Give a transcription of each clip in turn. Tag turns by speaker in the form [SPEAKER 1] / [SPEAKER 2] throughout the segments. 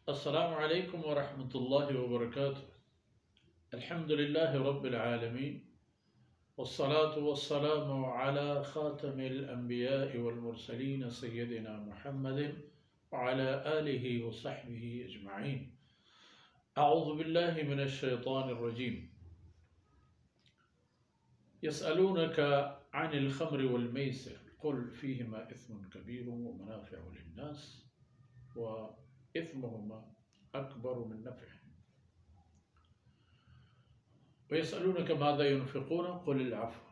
[SPEAKER 1] अस्सलामु अलैकुम व रहमतुल्लाहि व बरकातुहू। अल्हम्दुलिल्लाहि रब्बिल आलमीन वस्सलातु वस्सलामु अला खातमिल अंबिया'i वल मुरसलीन सय्यदिना मुहम्मदिन व अला आलिहि व सहबिहि अजमईन। अऊज़ु बिल्लाहि मिनश शैतानिर रजीम। यसअलूनका अनिल खम्रि वल मैसिर कुल फ़ीहिमा इस्मुन कबीरुन व मनाफ़िउ लिन्नास व इस्मुहुमा अकबरु मिन नफ़इहिमा व यसअलूनका माज़ा युनफ़िक़ून क़ुलिल अफ़्व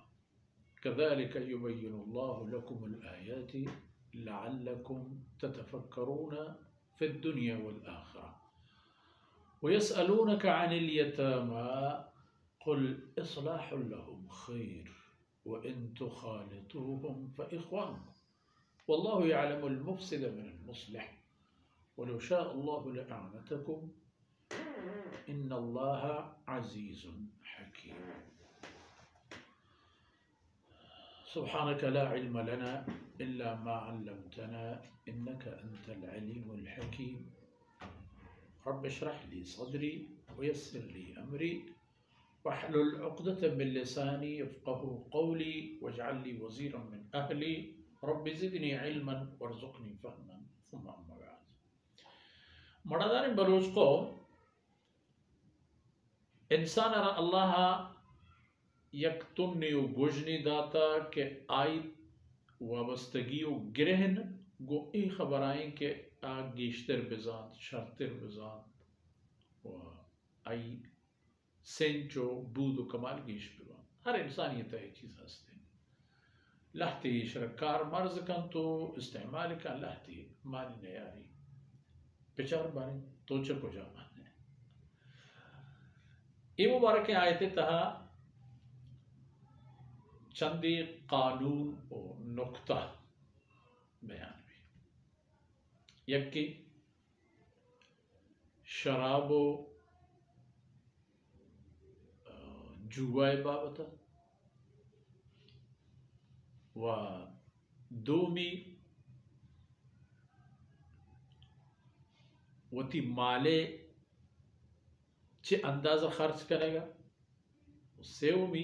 [SPEAKER 1] कज़ालिका युबय्यिनुल्लाहु लकुमुल आयाति लअल्लकुम ततफ़क्करून फ़िद दुनिया वल आख़िरा व यसअलूनका अनिल यतामा क़ुल इस्लाहुल लहुम ख़ैर व इन तुख़ालितूहुम फ़इख़्वानुकुम वल्लाहु यअलमुल मुफ़्सिद मिनल मुस्लिह वलौ शाअल्लाहु लअअनतकुम इन्नल्लाह अज़ीज़ुन हकीम। सुब्हानक ला इल्म लना इल्ला मा अल्लमतना इन्नका अंतल अलीमुल हकीम। रब्बि इश्रह ली सदरी व यस्सिर ली अमरी वहलुल उक़दतम मिन लिसानी यफ़क़हू क़ौली वजअल ली वज़ीरन मिन अहली रब्बि ज़िदनी इल्मन वरज़ुक़नी फ़हमन सुम्मा अम्मा बाद। मर्दान बलूच को इंसान अल्लाह यकतुन्नी गुजनी दाता के आई वाबस्तगी गिरहन गो ई खबराएं के आ गिश्तर बिजात शर्तर बिजात व आई सेंचो बूदो कमाल गिश बिजात हर इंसान ये तय चीज हस्ते लहती शरकार मर्ज कन तो इस्तेमाल का लहती मानी नयारी बेचार बारे तोचे को जा माने ये मुबारक आयते तहा चंदी कानून और नुक्ता बयान भी यक्की शराबो जुआए बाबता व दोमी वती माले चे अंदाज़ा खर्च करेगा सेवमी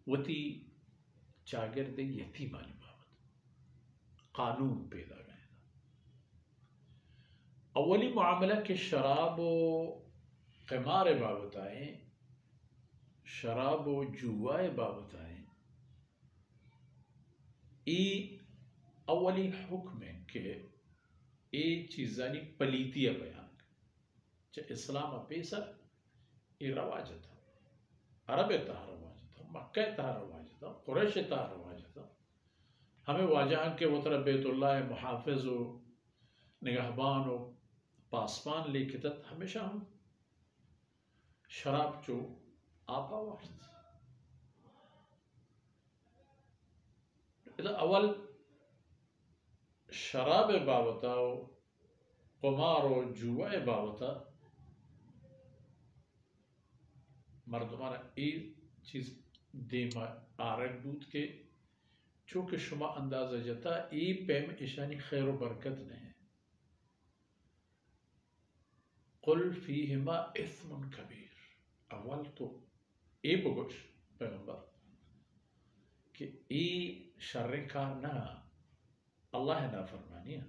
[SPEAKER 1] वती चागिरदे यतीमानी बाबत कानून पैदा गए अवली मामला के शराब क़िमार बाबत आए शराब जुआए बाबत आए ई अवली हुक्म है कि ए चीज़ानी पलीतिया बयान च इस्लाम पेसर ए रवाज था अरब तहा रवाज था मक्का तहा रवाज था कुरैश तहा रवाज था हमें वाजह के वतर बैतुल्लाह मुहाफ़िज़ व निगहबान व पासबान लेके तक हमेशा हम शराब चो आपा वास्त अवल शराब बाबता कुमार व जुआ बाबता मर्दमाना ए चीज देमा आरक दूध के चूँकि शुमा अंदाजा जता ए पैम ईशानी खैर व बरकत नहीं कुल फीहिमा इस्मुन कबीर अवल तो ए बगुश पैगंबर कि ए शर्र का ना अल्लाह ना फरमानिया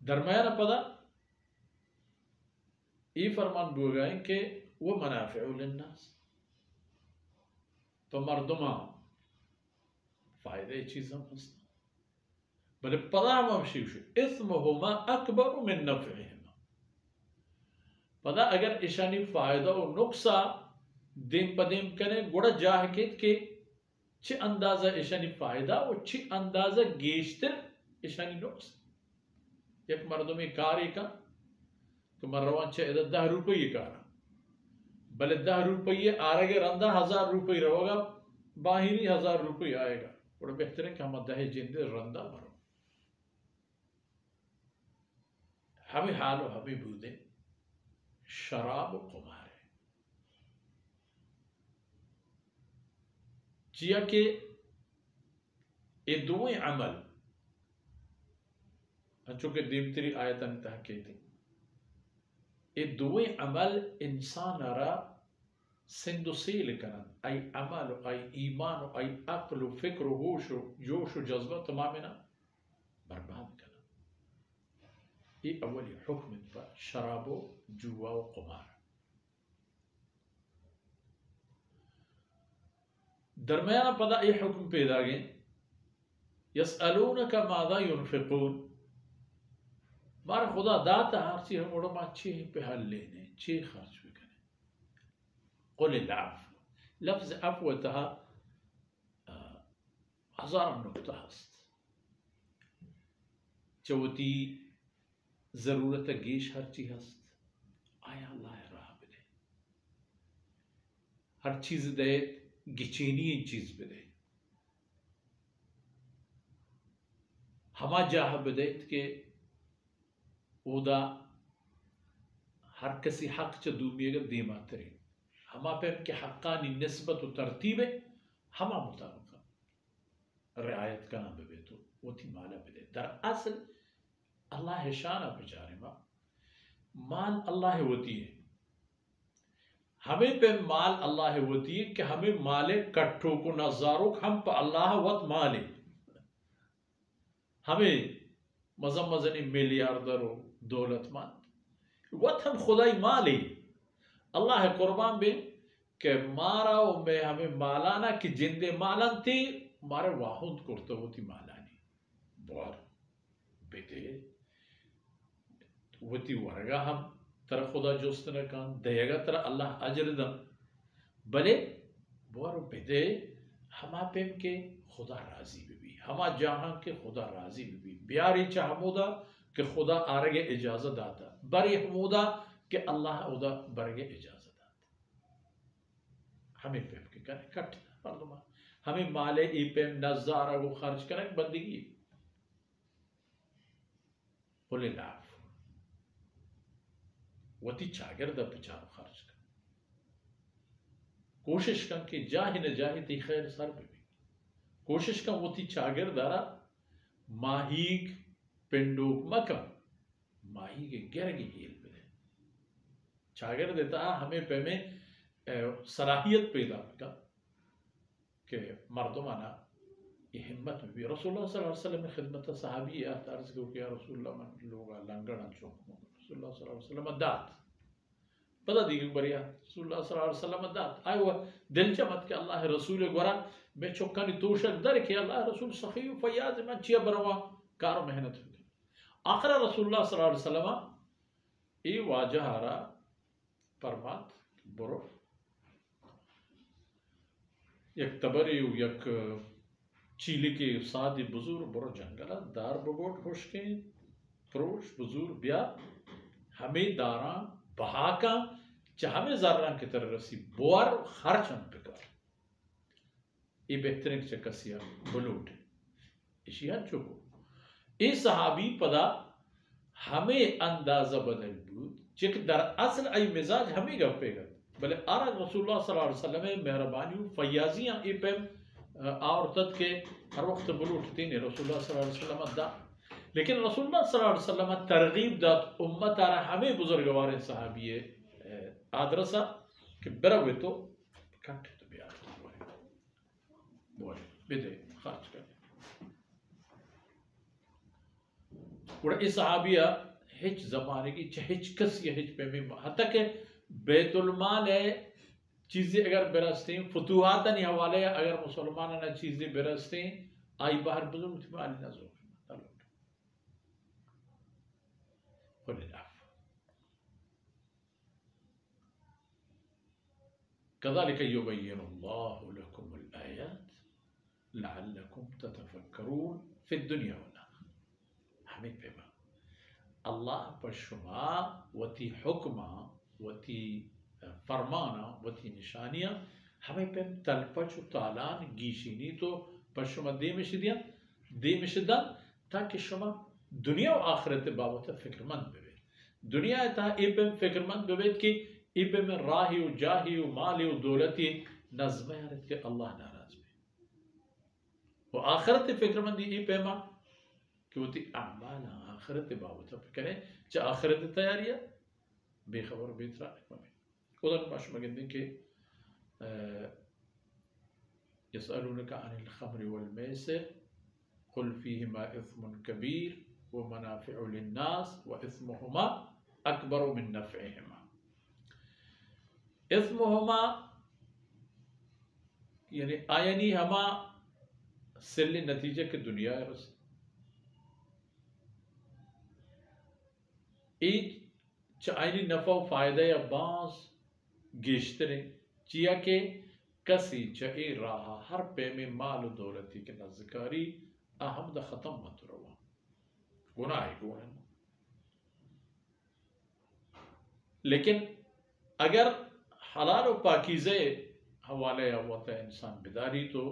[SPEAKER 1] दरमियान पदा ये फरमान बोगाए कि वो मनाफ़िउ लिन्नास तो मर्दमा फायदे चीज़ों हस्ता बले पदा हम शिवशु इस्मुहुमा अकबर मिन नफ़इहिमा पदा अगर इशानी फायदा और नुक्सा दिन पदीम कने गुड़ा जाहकित के छि अंदाजा इशानी फायदा और छि अंदाजा गेश्तर इशानी नुक्स एक मर्दमी कारी का तो मरवान छे 10 रुपये कारा भले 10 रुपये आरेगे रंदा 1000 रुपये रहोगा बाहिरी 1000 रुपये आएगा बड़ा बेहतर है कि हम 10 जिंदे रंदा भरो हमें हालो हमें बूदे शराब कुमार है जिया के ये दोवें अमल चूंकि दीमतरी आयतन तहकीती ये दोए अमल इंसान रा सिंदुसील करन आई अमल आई ईमान आई अक्ल फिक्र होश जोश जज्बा तमामिना बर्बाद करन। ये अवली हुक्म पर शराबो जुआ व कुमार। दरमियाना पदा ये हुक्म पैदा गए यसअलूनका माज़ा युनफिकून मार खुदा दाता हर चीज हम उड़ो माँ ची पे हल लेने ची खर्च भी करें। कुल अफ़ लफ्ज़ अफ़ तहा हजार नुक्ता हस्त चवती ज़रूरत गेश हर चीज हस्त आया अल्लाह राह बदे हर चीज दे गिचीनी चीज बदे हमा जाह बदेत के ओदा हर किसी हक च दूमिएगा दीमा तरी हमा पे के हक्कानी निस्बत व तरतीब हमा मुताबिक रियायत का नाम बे तो वो थी माला बदे दर असल अल्लाह शाना बेचारे माल अल्लाह होती है हमें पे माल अल्लाह होती है कि हमें माले कट्ठों को नजारों हम पे अल्लाह वत माले हमें मजम मजनी मिलियार्डर दौलतमंद वत हम खुदाई माले अल्लाह कुर्बान बे के मारा में हमें मालाना कि जिंदे मालन थी मारे वाहुद करते होती मालानी बोर बेटे वती वर्गा हम तर खुदा जोस्तन कान देगा तर अल्लाह अजर दम भले बोर बेटे हमा पे के खुदा राजी भी हमा जहां के खुदा राजी भी प्यारी चाहमोदा कि खुदा आरगे इजाजत आता बरी हमूदा कि अल्लाह उदा बरगे इजाजत आता हमें पे के करे कट मर्दमा हमें माले ई पे नजारा वो खर्च करें बंदगी बोले लाफ वती चागिरदा पिछारो खर्च कर कोशिश कर कि जाहि न जाहि ती खैर सर भी कोशिश कर वती चागिरदारा माहीक पिंडूक मकम माही के गिर की हील पे चागर देता हमें पे में सलाहियत पैदा का कि मर्दमाना ये हिम्मत में भी रसूलुल्लाह सल्लल्लाहु अलैहि वसल्लम में खिदमत सहाबी अर्ज को किया रसूलुल्लाह मन लोग लंगड़ा चौक रसूलुल्लाह सल्लल्लाहु अलैहि वसल्लम दात पता दी कि बढ़िया रसूलुल्लाह सल्लल्लाहु अलैहि वसल्लम दात आयो दिल चमत के अल्लाह रसूल गोरा मैं चौकानी तोशक दर के अल्लाह रसूल सखी फयाज में चिया बरवा कार मेहनत आखिर रसूलुल्लाह सल्लल्लाहु अलैहि वसल्लम ये वाजहारा परमात बरो एक तबरी एक चीली के सादी बुजुर्ग बरो जंगल दार बगोट होशके प्रोश बुजुर्ग ब्या हमें दारा बहाका चाहे जर्रा की तरह रसी बोर खर्चन पिकार ये बेहतरीन चकसिया बलूट इशिया चुको ये सहाबी पदा हमें अंदाजा बदल बूद चिक दर असल आई मिजाज हमें गपेगा भले आरा रसूलुल्लाह सल्लल्लाहु अलैहि वसल्लम मेहरबानी फयाजियां इपम औरत के हर वक्त बुलूटती ने रसूलुल्लाह सल्लल्लाहु अलैहि वसल्लम दा लेकिन रसूलुल्लाह सल्लल्लाहु अलैहि वसल्लम तरगीब दात उम्मत आरा हमें बुजुर्गवार सहाबी आदरसा कि बरवे तो कट तो बिया बोल बेदे खर्च कर और इस सहाबिया हिच जमाने की हिच कस ये हिच पे में हत्ता के बैतुल माल है चीजें अगर बरसते फतुहात नहीं हवाले अगर मुसलमान ना चीजें बरसते आई बाहर बुजुर्ग थी माली ना जो कज़ालिक युबय्यिनुल्लाहु लकुमुल आयात लअल्लकुम ततफक्करून फी दुनिया वल आखिरह हमें पे अल्लाह पर शुमा वती हुक्मा वती फरमाना वती निशानियां हमें पे तलपच तालान गीशीनी तो पशुमा दे मिशदा ताकि शुमा दुनिया और आखिरत बाबत फिक्रमंद बेवे दुनिया था इबन फिक्रमंद बेवे कि इबन राही व जाही व माली व दौलती नज़्म यारत के अल्लाह नाराज में वो आखिरत फिक्रमंदी ई पेमा कि वो ती अमाल आखिरत बाबत करें चा आखिरत तैयारियां बेखबर बेतरा उधर माश मगंदे के यसअलूनका अनिल खम्रि वल मैसिर कुल फीहिमा इस्मुन कबीर व मनाफिउ लिन्नास व इस्मुहुमा अकबरु मिन नफ़इहिमा। इस्मुहुमा यानी आयनी हमा सिल्ली नतीजे के दुनिया है बस एक चाइनी नफा फायदा या बांस गेश्तरे चिया के कसी चई रहा हर पे में माल दौलती के नजकारी अहम द खत्म मत रवा गुनाह गुण। लेकिन अगर हलाल और पाकीज़े हवाले होता है इंसान बिदारी तो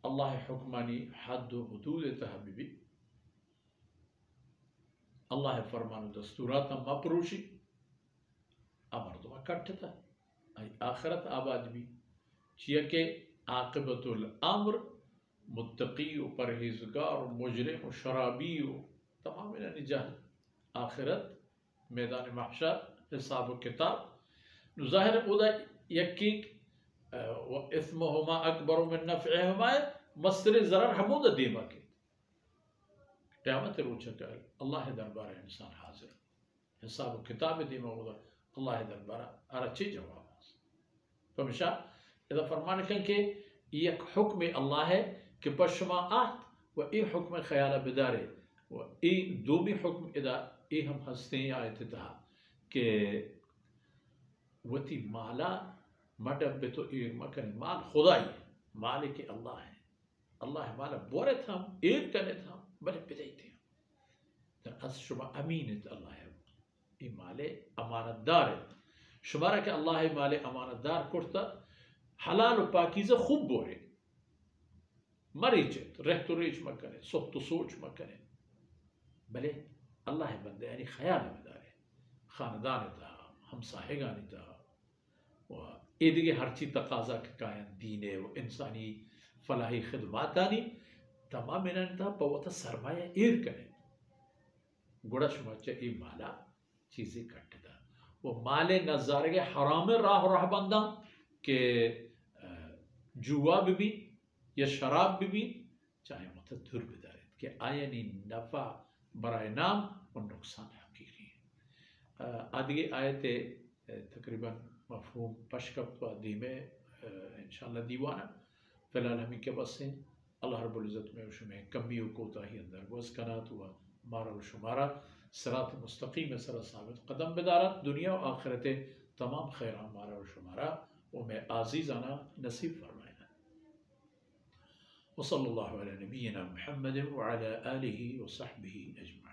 [SPEAKER 1] अल्लाह हुक्मानी हद हुदूद तहबीबी अल्लाह फरमान दस्तूरात मपरूशी अमरदमा कट्ठता आई आखिरत आबाद भी चिया के आक़िबतुल अम्र मुत्तकी व परहेज़गार व मुजरिम व शराबी व तमाम निजात आखिरत मैदान महशर हिसाब व किताब ज़ाहिर उदा यकी व इस्मुहुमा अकबर मिन नफ़इहिमा मस्तर ज़रर हमूद दीमा के क़यामत रोच कर अल्लाह दरबार इंसान हाजिर हिसाब किताब दीमा उदा अल्लाह दरबार अच्छे जवाब फमशा इधर फरमान के एक हुक्म अल्लाह है कि पशमा आहत व ए हुक्म ख्याल बिदारे व ए दोमी हुक्म इदा ए हम हंसते हैं आयत था कि वती माला मडब तो ए मकन माल खुदाई मालिक अल्लाह है अल्लाह माला बोरे था एक कने था बड़े पिजाई थे अस शुमा अमीन अल्लाह है ए माले अमानतदार है शुमारा के अल्लाह माले अमानतदार कुर्ता हलाल व पाकीज़ा खूब बोरे मरीचत रहत रेच मकने सोख्त सोच मकने भले अल्लाह बंदे यानी ख्याल बिदारे खानदान था हमसाहेगानी था व एदिगे हर चीज तकाजा के कायन दीने व इंसानी फलाही खिदमातानी तमाम था पवता सरमाया ईर कने गुड़ा शुमाचा ई माला चीजें कटता वो माले नजारे के हराम राह राह बंदा के जुआ भी या शराब भी चाहे मतलब दूर बिदारे के आयनी नफा बराए नाम और नुकसान हकीकी आदि आयत तकरीबन मफहूम पशकप दीमे इंशाअल्लाह दीवाना फिलहाल हमें के बस से अल्लाह रब्बुल इज़्ज़त में उसमें कमी व कोताही अंदर गोस कनात हुआ मारा व शुमारा सिरात मुस्तकीम सर साबित कदम बिदारत दुनिया और आखिरत तमाम खैर मारा व शुमारा वो मैं आज़ीज़ाना नसीब फरमाए वसल्लल्लाहु अला नबीना मुहम्मद व अला आलिहि व सहबिहि अजमईन।